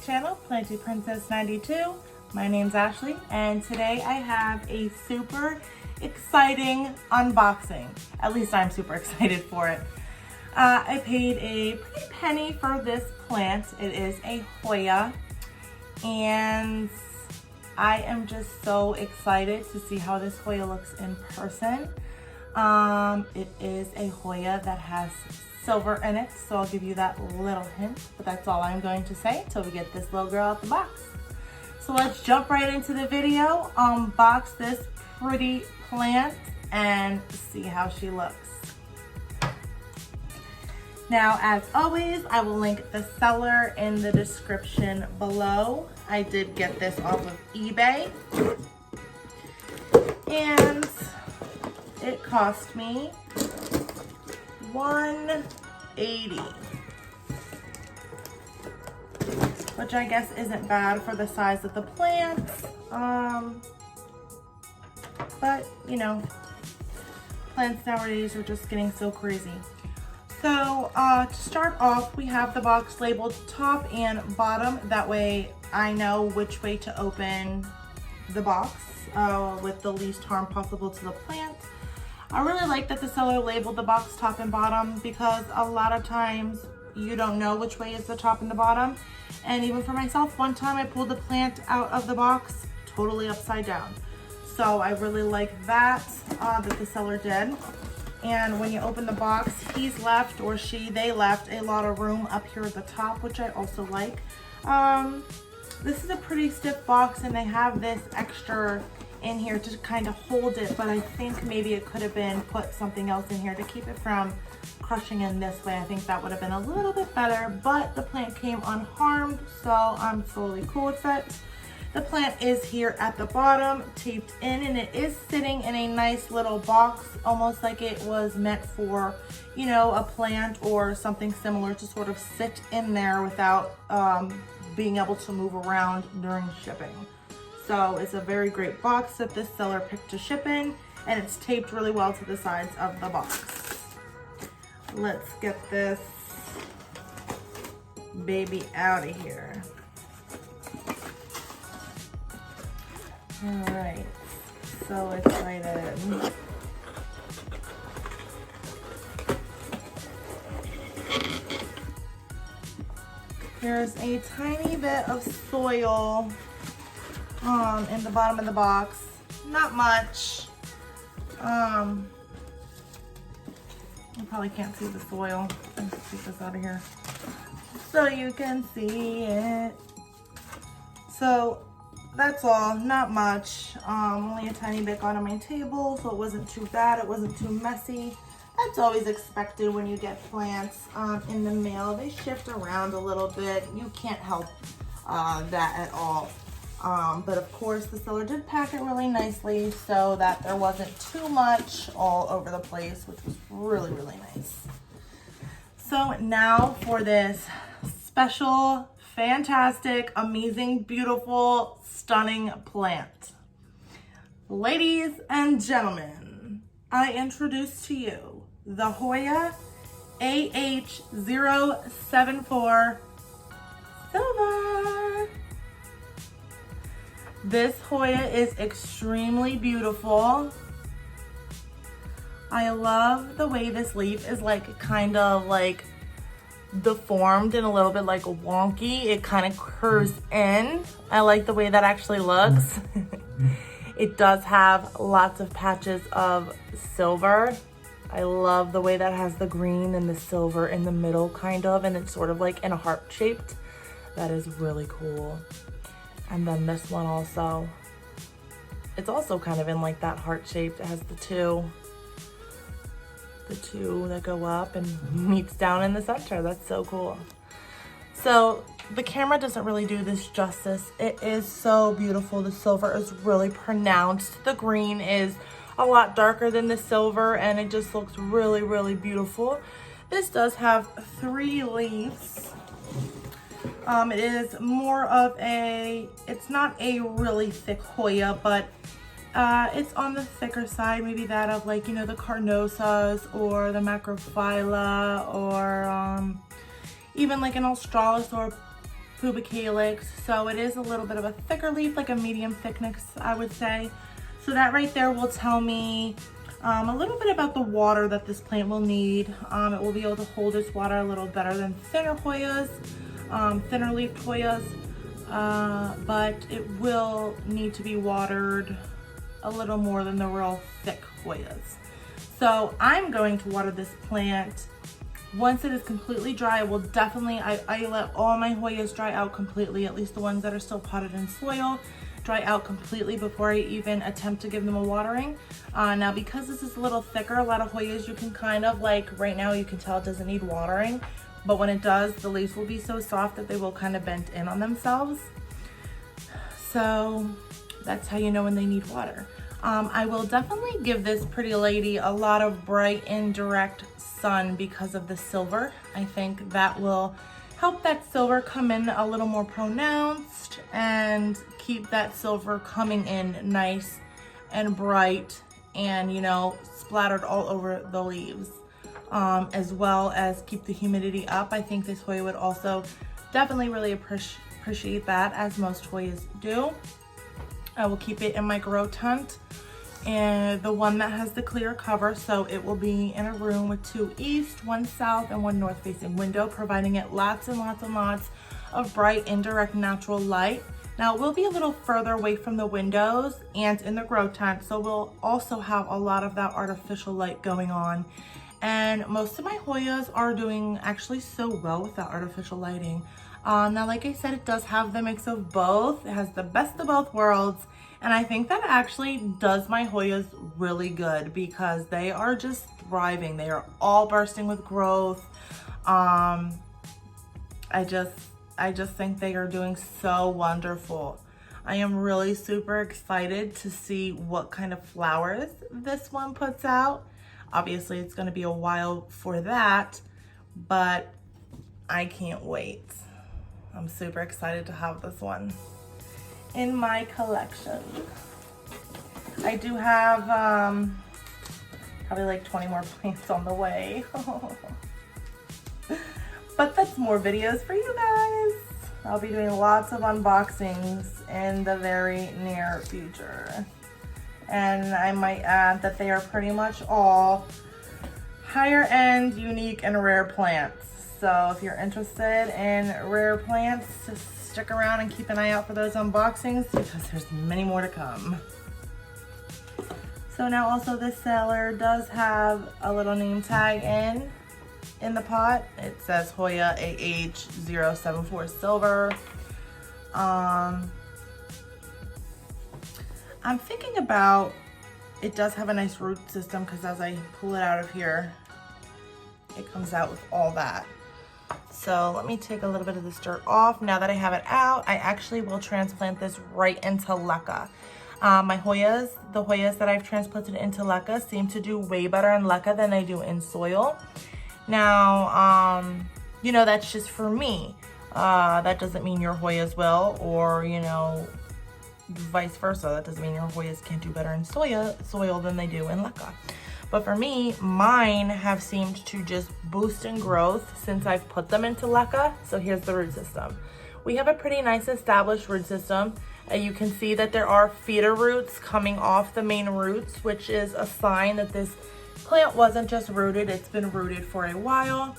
channel, Planty Princess 92. My name's Ashley, and today I have a super exciting unboxing. At least I'm super excited for it. I paid a pretty penny for this plant. It is a Hoya, and I am just so excited to see how this Hoya looks in person. It is a Hoya that has silver in it, so I'll give you that little hint, but that's all I'm going to say until we get this little girl out the box. So let's jump right into the video, unbox this pretty plant, and see how she looks. Now, as always, I will link the seller in the description below. I did get this off of eBay, and it cost me $180, which I guess isn't bad for the size of the plant. But you know, plants nowadays are just getting so crazy. So to start off, we have the box labeled top and bottom. That way I know which way to open the box with the least harm possible to the plant. I really like that the seller labeled the box top and bottom, because a lot of times you don't know which way is the top and the bottom. And even for myself, one time I pulled the plant out of the box totally upside down. So I really like that, that the seller did. And when you open the box, he's left, or they left a lot of room up here at the top, which I also like. This is a pretty stiff box, and they have this extra in here to kind of hold it, but I think maybe it could have been put something else in here to keep it from crushing in this way. I think that would have been a little bit better, but the plant came unharmed, so I'm totally cool with it. The plant is here at the bottom, taped in, and it is sitting in a nice little box, almost like it was meant for, you know, a plant or something similar to sort of sit in there without being able to move around during shipping. So it's a very great box that this seller picked to ship in, and it's taped really well to the sides of the box. Let's get this baby out of here. All right, so excited. There's a tiny bit of soil in the bottom of the box, not much. You probably can't see the soil. Let's take this out of here so you can see it. So that's all, not much. Only a tiny bit got on my table, so it wasn't too bad, it wasn't too messy. That's always expected when you get plants in the mail. They shift around a little bit. You can't help that at all. But of course the seller did pack it really nicely so that there wasn't too much all over the place, which was really, really nice. So now for this special, fantastic, amazing, beautiful, stunning plant. Ladies and gentlemen, I introduce to you the Hoya AH074 Silver. This Hoya is extremely beautiful. I love the way this leaf is like kind of like deformed and a little bit like wonky. It kind of curves in. I like the way that actually looks. It does have lots of patches of silver. I love the way that has the green and the silver in the middle kind of, and it's sort of like in a heart shaped. That is really cool. And then this one also, it's also kind of in like that heart shaped. It has the two that go up and meets down in the center. That's so cool. So the camera doesn't really do this justice. It is so beautiful. The silver is really pronounced. The green is a lot darker than the silver, and it just looks really, really beautiful. This does have 3 leaves. It is more of it's not a really thick Hoya, but it's on the thicker side, maybe that of like, you know, the carnosas or the macrophylla, or even like an australis or calyx, so it is a little bit of a thicker leaf, like a medium thickness, I would say. So that right there will tell me a little bit about the water that this plant will need. It will be able to hold its water a little better than thinner Hoyas, thinner leafed Hoyas, but it will need to be watered a little more than the real thick Hoyas. So I'm going to water this plant once it is completely dry. I will definitely, I let all my Hoyas dry out completely, at least the ones that are still potted in soil, dry out completely before I even attempt to give them a watering. Now because this is a little thicker, a lot of Hoyas you can kind of like, right now you can tell it doesn't need watering, but when it does, the leaves will be so soft that they will kind of bend in on themselves. So that's how you know when they need water. I will definitely give this pretty lady a lot of bright indirect sun because of the silver. I think that will help that silver come in a little more pronounced and keep that silver coming in nice and bright and, you know, splattered all over the leaves, as well as keep the humidity up. I think this Hoya would also definitely really appreciate that, as most Hoyas do. I will keep it in my grow tent, and the one that has the clear cover, so it will be in a room with 2 east, 1 south, and 1 north facing window, providing it lots and lots and lots of bright indirect natural light. Now it will be a little further away from the windows and in the grow tent, so we'll also have a lot of that artificial light going on. And most of my Hoyas are doing actually so well with that artificial lighting. Now, like I said, it does have the mix of both. It has the best of both worlds. And I think that actually does my Hoyas really good because they are just thriving. They are all bursting with growth. I just think they are doing so wonderful. I am really super excited to see what kind of flowers this one puts out. Obviously, it's going to be a while for that, but I can't wait. I'm super excited to have this one in my collection. I do have probably like 20 more plants on the way. But that's more videos for you guys. I'll be doing lots of unboxings in the very near future. And I might add that they are pretty much all higher end, unique, and rare plants. So if you're interested in rare plants, just stick around and keep an eye out for those unboxings because there's many more to come. So now also this seller does have a little name tag in the pot. It says Hoya AH074 Silver. I'm thinking about, it does have a nice root system because as I pull it out of here, it comes out with all that. So let me take a little bit of this dirt off. Now that I have it out, I actually will transplant this right into leca. My Hoyas, the Hoyas that I've transplanted into leca seem to do way better in leca than they do in soil. Now, you know, that's just for me. That doesn't mean your Hoyas will, or, you know, vice versa. That doesn't mean your Hoyas can't do better in soil than they do in leca. But for me, mine have seemed to just boost in growth since I've put them into leca. So here's the root system. We have a pretty nice established root system. You can see that there are feeder roots coming off the main roots, which is a sign that this plant wasn't just rooted, it's been rooted for a while.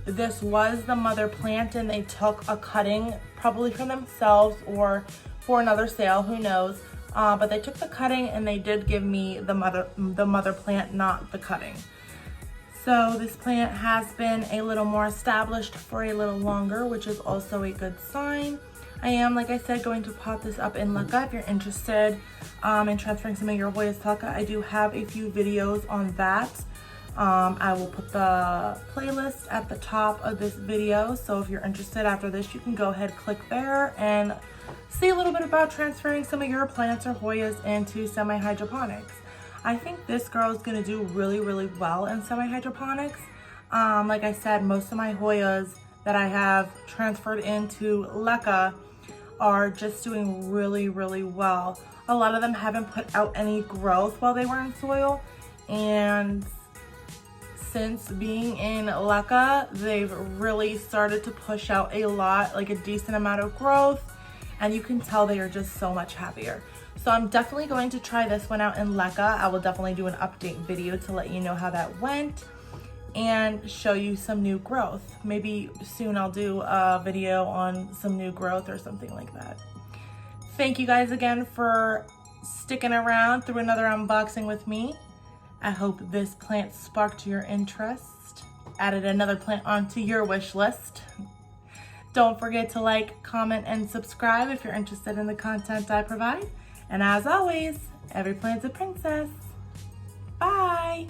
This was the mother plant and they took a cutting, probably for themselves or for another sale, who knows. But they took the cutting and they did give me the mother plant, not the cutting. So this plant has been a little more established for a little longer, which is also a good sign. I am, like I said, going to pot this up in leca. If you're interested in transferring some of your Hoyas to leca, I do have a few videos on that. I will put the playlist at the top of this video. So if you're interested after this, you can go ahead, click there and see a little bit about transferring some of your plants or Hoyas into semi-hydroponics. I think this girl is going to do really, really well in semi-hydroponics. Like I said, most of my Hoyas that I have transferred into leca are just doing really, really well. A lot of them haven't put out any growth while they were in soil, and since being in LECA, they've really started to push out a lot, like a decent amount of growth, and you can tell they are just so much happier. So I'm definitely going to try this one out in LECA. I will definitely do an update video to let you know how that went and show you some new growth. Maybe soon I'll do a video on some new growth or something like that. Thank you guys again for sticking around through another unboxing with me. I hope this plant sparked your interest, added another plant onto your wish list. Don't forget to like, comment, and subscribe if you're interested in the content I provide. And as always, every plant's a princess. Bye.